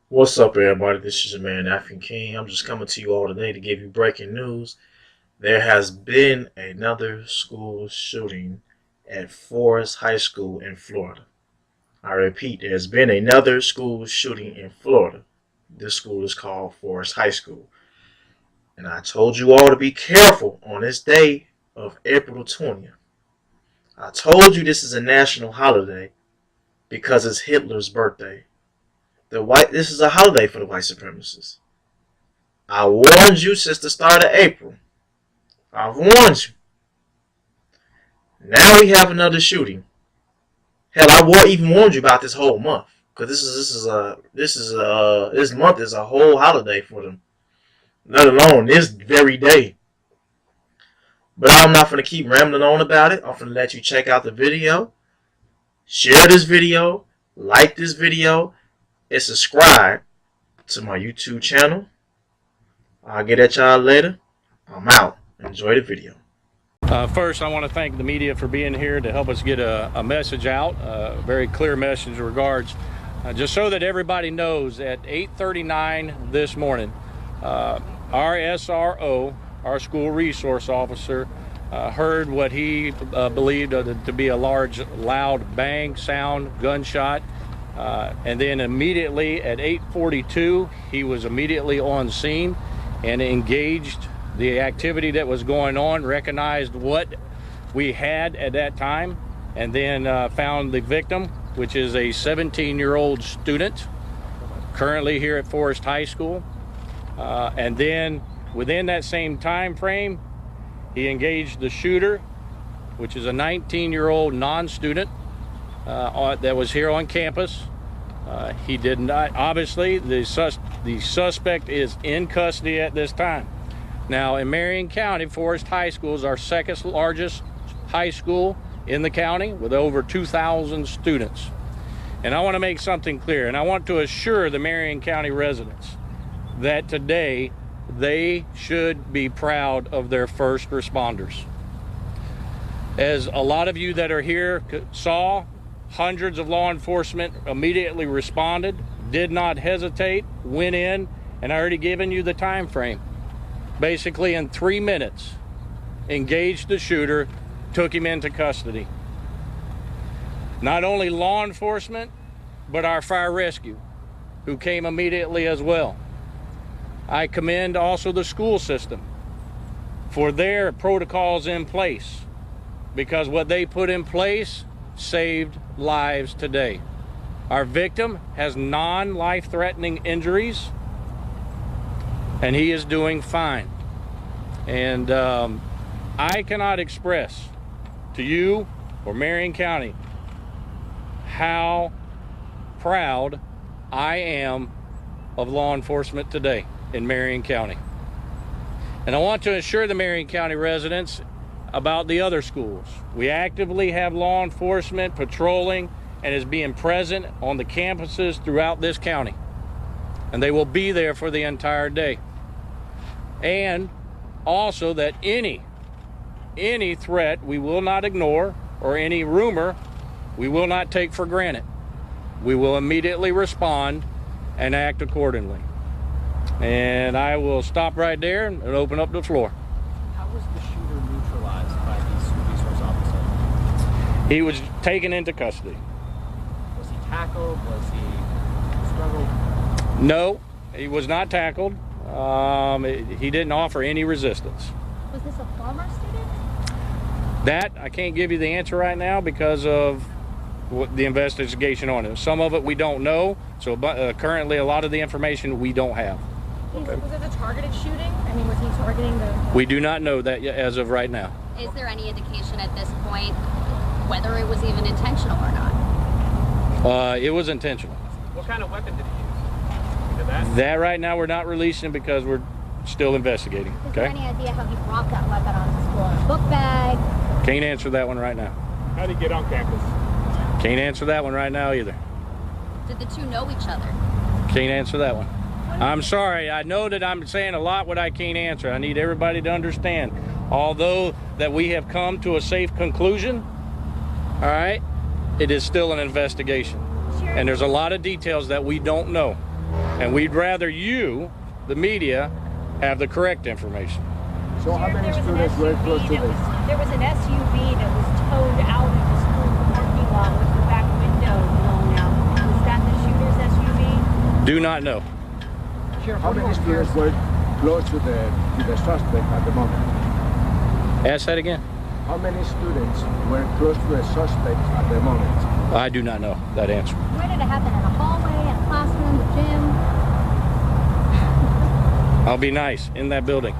What's up, everybody? This is your man, African King. I'm just coming to you all today to give you breaking news. There has been another school shooting at Forest High School in Florida. I repeat, there's been another school shooting in Florida. This school is called Forest High School. And I told you all to be careful on this day of April 20th. I told you this is a national holiday because it's Hitler's birthday. This is a holiday for the white supremacists. I warned you since the start of April. I've warned you. Now we have another shooting. Hell, even warned you about this whole month because this month is a whole holiday for them. Let alone this very day. But I'm not gonna keep rambling on about it. I'm gonna let you check out the video, share this video, like this video, and subscribe to my YouTube channel. I'll get at y'all later. I'm out. Enjoy the video. First, I want to thank the media for being here to help us get a message out, a very clear message in regards, just so that everybody knows. At 8:39 this morning, our SRO, our school resource officer, heard what he believed to be a large, loud bang sound, gunshot, and then immediately at 8:42, he was immediately on scene and engaged the activity that was going on, recognized what we had at that time, and then found the victim, which is a 17-year-old student currently here at Forest High School. And then within that same time frame, he engaged the shooter, which is a 19-year-old non-student that was here on campus. He did not, obviously, the suspect is in custody at this time. Now, in Marion County, Forest High School is our second largest high school in the county with over 2,000 students. And I want to make something clear, and I want to assure the Marion County residents that today they should be proud of their first responders. As a lot of you that are here saw, hundreds of law enforcement immediately responded, did not hesitate, went in, and I already given you the time frame. Basically in 3 minutes, engaged the shooter, took him into custody. Not only law enforcement, but our fire rescue, who came immediately as well. I commend also the school system for their protocols in place, because what they put in place saved lives today. Our victim has non-life-threatening injuries, and he is doing fine. And I cannot express to you or Marion County how proud I am of law enforcement today in Marion County. And I want to assure the Marion County residents about the other schools. We actively have law enforcement patrolling and is being present on the campuses throughout this county. And they will be there for the entire day. And also that any threat we will not ignore, or any rumor we will not take for granted. We will immediately respond and act accordingly. And I will stop right there and open up the floor. How was the shooter neutralized by these resource officers? He was taken into custody. Was he tackled? Was he struggled? No, he was not tackled. He didn't offer any resistance. Was this a former student? That I can't give you the answer right now because of the investigation on it. Some of it we don't know, so currently a lot of the information we don't have. Was it a targeted shooting? I mean, was he targeting the... We do not know that yet as of right now. Is there any indication at this point whether it was even intentional or not? It was intentional. What kind of weapon did he use? That right now we're not releasing because we're still investigating. Is Okay? there any idea how he brought that weapon onto school? A book bag? Can't answer that one right now. How did he get on campus? Can't answer that one right now either. Did the two know each other? Can't answer that one. I'm sorry. I know that I'm saying a lot what I can't answer. I need everybody to understand. Although that we have come to a safe conclusion, all right, it is still an investigation. Sure. And there's a lot of details that we don't know. And we'd rather you, the media, have the correct information. So how many There was an students were close to SUV this? there was an SUV that was towed out of the school parking lot with the back window blown out. Was that the shooter's SUV? Do not know. Sheriff, How what do many you hear? students were close to the suspect at the moment? Ask that again. How many students were close to the suspect at the moment? I do not know that answer. Where did it happen? In a hallway, in a classroom, a gym? I'll be nice. In that building.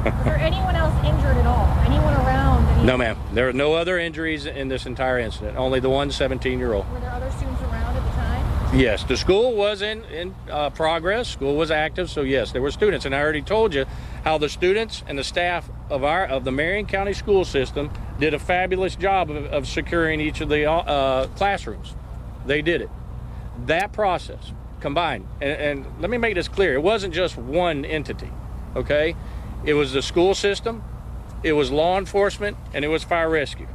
Was there anyone else injured at all? Anyone around? No, ma'am. There are no other injuries in this entire incident. Only the one 17-year-old. Were there other students around at the time? Yes, the school was in progress. School was active, so yes, there were students. And I already told you how the students and the staff of the Marion County school system did a fabulous job of securing each of the classrooms. They did it. That process combined, and let me make this clear, it wasn't just one entity, okay? It was the school system, it was law enforcement, and it was fire rescue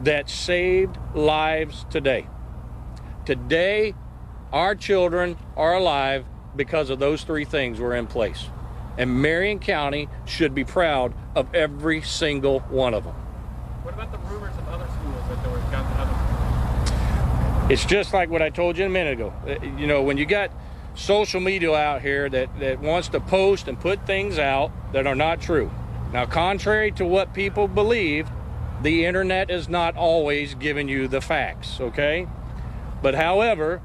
that saved lives today. Today, our children are alive because of those three things were in place. And Marion County should be proud of every single one of them. What about the rumors of other schools that there were guns in other schools? It's just like what I told you a minute ago. You know, when you got social media out here that wants to post and put things out that are not true. Now, contrary to what people believe, the internet is not always giving you the facts, okay? But however,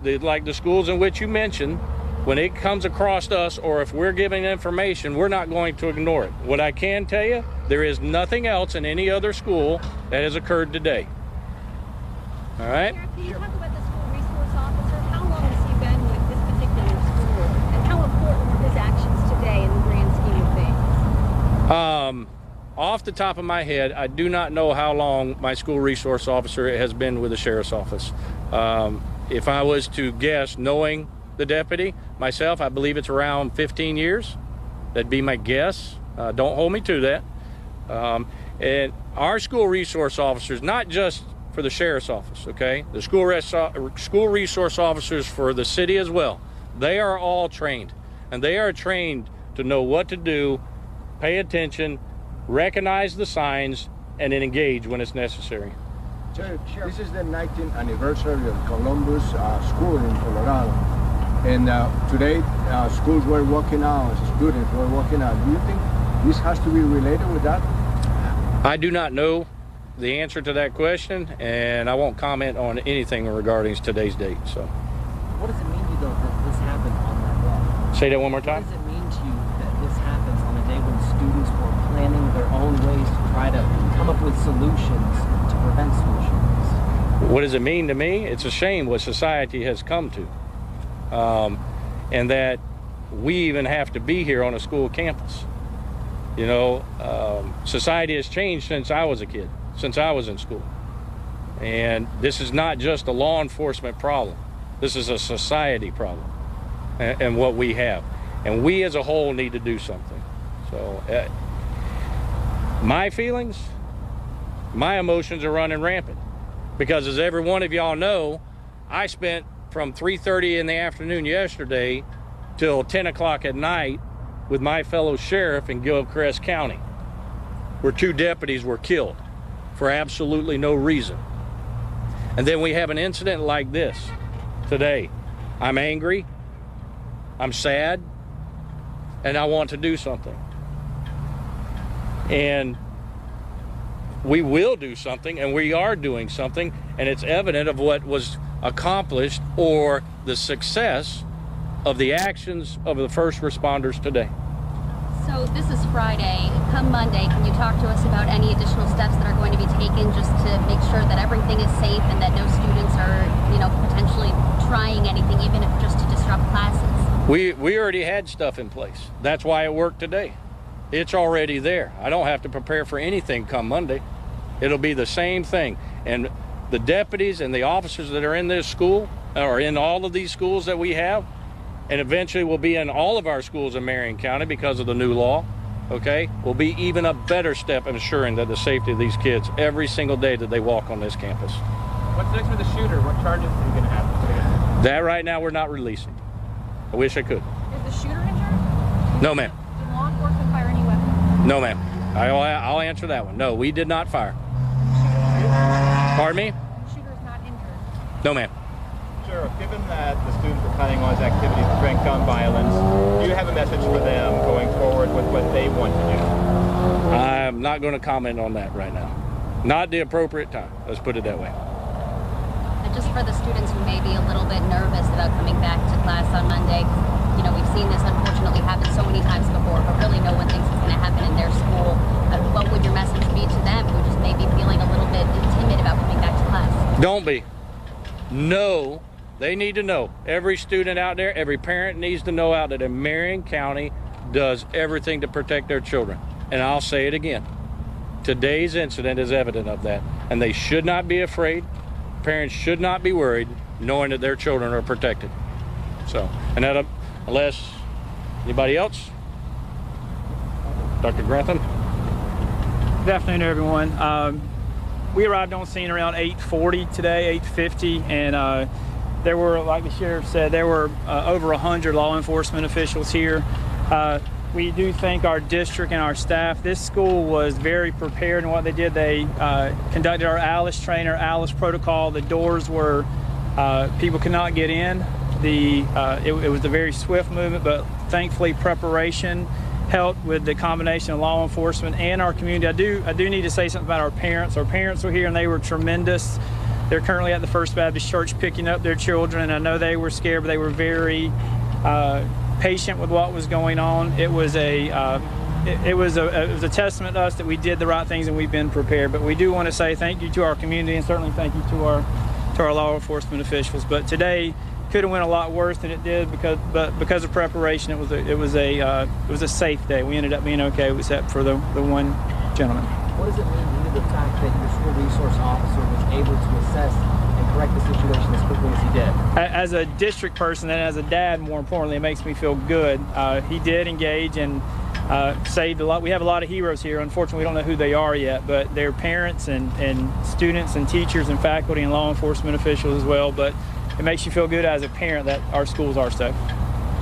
like the schools in which you mentioned, when it comes across us or if we're giving information, we're not going to ignore it. What I can tell you, there is nothing else in any other school that has occurred today. All right? Sheriff, can you talk about the school resource officer? How long has he been with this particular school? And how important were his actions today in the grand scheme of things? Off the top of my head, I do not know how long my school resource officer has been with the sheriff's office. If I was to guess, knowing the deputy myself, I believe it's around 15 years. That'd be my guess. Don't hold me to that. And our school resource officers, not just for the sheriff's office, okay? The school resource officers for the city as well. They are all trained, and they are trained to know what to do, pay attention, recognize the signs, and then engage when it's necessary. Sheriff, this is the 19th anniversary of Columbus School in Colorado. And today, schools were walking out, students were walking out. Do you think this has to be related with that? I do not know the answer to that question, and I won't comment on anything regarding today's date. So, What does it mean to you, though, that this happened on that day? say that one more What time. does it mean to you that this happens on a day when students were planning their own ways to try to come up with solutions to prevent school shootings? What does it mean to me? It's a shame what society has come to, and that we even have to be here on a school campus. You know, society has changed since I was a kid, since I was in school. And this is not just a law enforcement problem. This is a society problem and what we have. And we as a whole need to do something. So my feelings, my emotions are running rampant. Because as every one of y'all know, I spent from 3:30 in the afternoon yesterday till 10 o'clock at night with my fellow sheriff in Gilchrist County, where 2 deputies were killed for absolutely no reason. And then we have an incident like this today. I'm angry, I'm sad, and I want to do something. And we will do something, and we are doing something, and it's evident of what was accomplished or the success of the actions of the first responders today. So this is Friday. Come Monday, can you talk to us about any additional steps that are going to be taken just to make sure that everything is safe and that no students are, potentially trying anything, even if just to disrupt classes? We already had stuff in place. That's why it worked today. It's already there. I don't have to prepare for anything come Monday. It'll be the same thing. And the deputies and the officers that are in this school, or in all of these schools that we have, and eventually will be in all of our schools in Marion County because of the new law, okay, will be even a better step in ensuring that the safety of these kids every single day that they walk on this campus. What's next for the shooter? What charges are you going to have? That right now we're not releasing. I wish I could. Is the shooter injured? No, ma'am. Did law enforcement fire any weapons? No, ma'am. I'll answer that one. No, we did not fire. Pardon me? The shooter is not injured. No, ma'am. Sheriff, given that the students are planning on his activities to prevent gun violence, do you have a message for them going forward with what they want to do? I'm not going to comment on that right now. Not the appropriate time. Let's put it that way. And just for the students who may be a little bit nervous about coming back to class on Monday, you know, we've seen this unfortunately happen so many times before, but really no one thinks it's going to happen in their school. What would your message be to them who just may be feeling a little bit timid about coming back to class? Don't be. No. They need to know. Every student out there, every parent needs to know out there that Marion County does everything to protect their children. And I'll say it again. Today's incident is evident of that. And they should not be afraid. Parents should not be worried knowing that their children are protected. So, and that, unless anybody else? Dr. Grantham? Good afternoon, everyone. We arrived on scene around 8:40 today, 8:50, and there were, like the sheriff said, there were over 100 law enforcement officials here. We do thank our district and our staff. This school was very prepared in what they did. They conducted our ALICE training, our ALICE protocol. The doors were, people could not get in. It was a very swift movement, but thankfully preparation helped with the combination of law enforcement and our community. I do need to say something about our parents. Our parents were here and they were tremendous. They're currently at the First Baptist Church picking up their children. I know they were scared, but they were very patient with what was going on. It was a testament to us that we did the right things and we've been prepared. But we do want to say thank you to our community and certainly thank you to our law enforcement officials. But today could have went a lot worse than it did because of preparation. It was a safe day. We ended up being okay, except for the one gentleman. What does it mean to you, the fact that your school resource officer was able to assess and correct the situation as quickly as he did? As a district person and as a dad, more importantly, it makes me feel good. He did engage and saved a lot. We have a lot of heroes here. Unfortunately, we don't know who they are yet, but they're parents and students and teachers and faculty and law enforcement officials as well. But it makes you feel good as a parent that our schools are safe. Do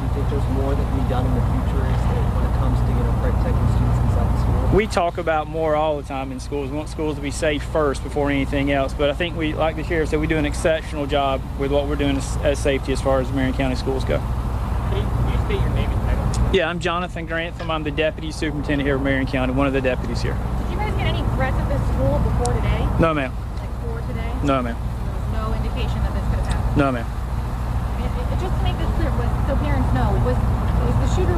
you think there's more that can be done in the future when it comes to protecting students inside the school? We talk about more all the time in schools. We want schools to be safe first before anything else. But I think we, like the sheriff said, we do an exceptional job with what we're doing as safety as far as Marion County schools go. Can you state your name and title? Yeah, I'm Jonathan Grantham. I'm the deputy superintendent here of Marion County, one of the deputies here. Did you guys get any threats at this school before today? No, ma'am. Like for today? No, ma'am. There was no indication that this could have happened? No, ma'am. Just to make this clear, so parents know, was the shooter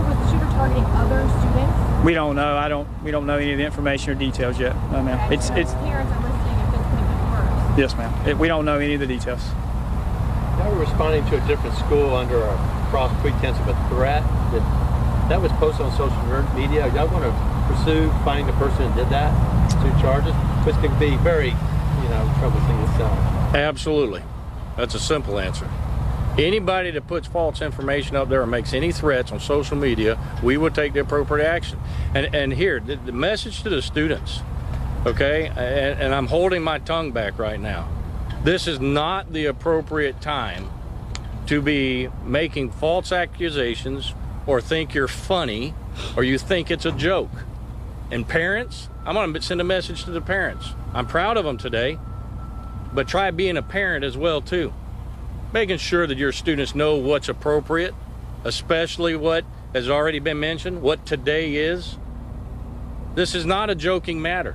targeting other students? We don't know. We don't know any of the information or details yet. No, ma'am. Okay, It's parents are listening if things could have been worse. yes, ma'am. We don't know any of the details. Now we're responding to a different school under a cross pretense of a threat that was posted on social media. Y'all want to pursue finding the person who did that, pursue charges, which can be very, troublesome itself. Absolutely. That's a simple answer. Anybody that puts false information up there or makes any threats on social media, we will take the appropriate action. And here, the message to the students, okay, and I'm holding my tongue back right now. This is not the appropriate time to be making false accusations or think you're funny or you think it's a joke. And parents, I'm going to send a message to the parents. I'm proud of them today, but try being a parent as well too. Making sure that your students know what's appropriate, especially what has already been mentioned, what today is. This is not a joking matter.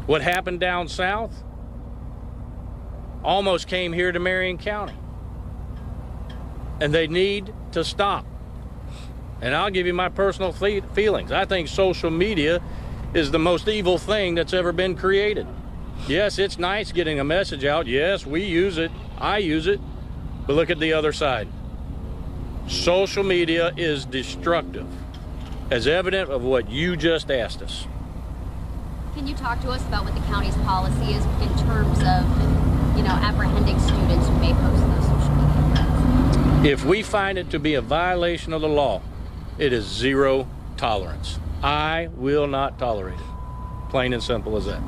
What happened down south almost came here to Marion County. And they need to stop. And I'll give you my personal feelings. I think social media is the most evil thing that's ever been created. Yes, it's nice getting a message out. Yes, we use it. I use it. But look at the other side. Social media is destructive, as evident of what you just asked us. Can you talk to us about what the county's policy is in terms of, apprehending students who may post those social media threats? If we find it to be a violation of the law, it is zero tolerance. I will not tolerate it. Plain and simple as that.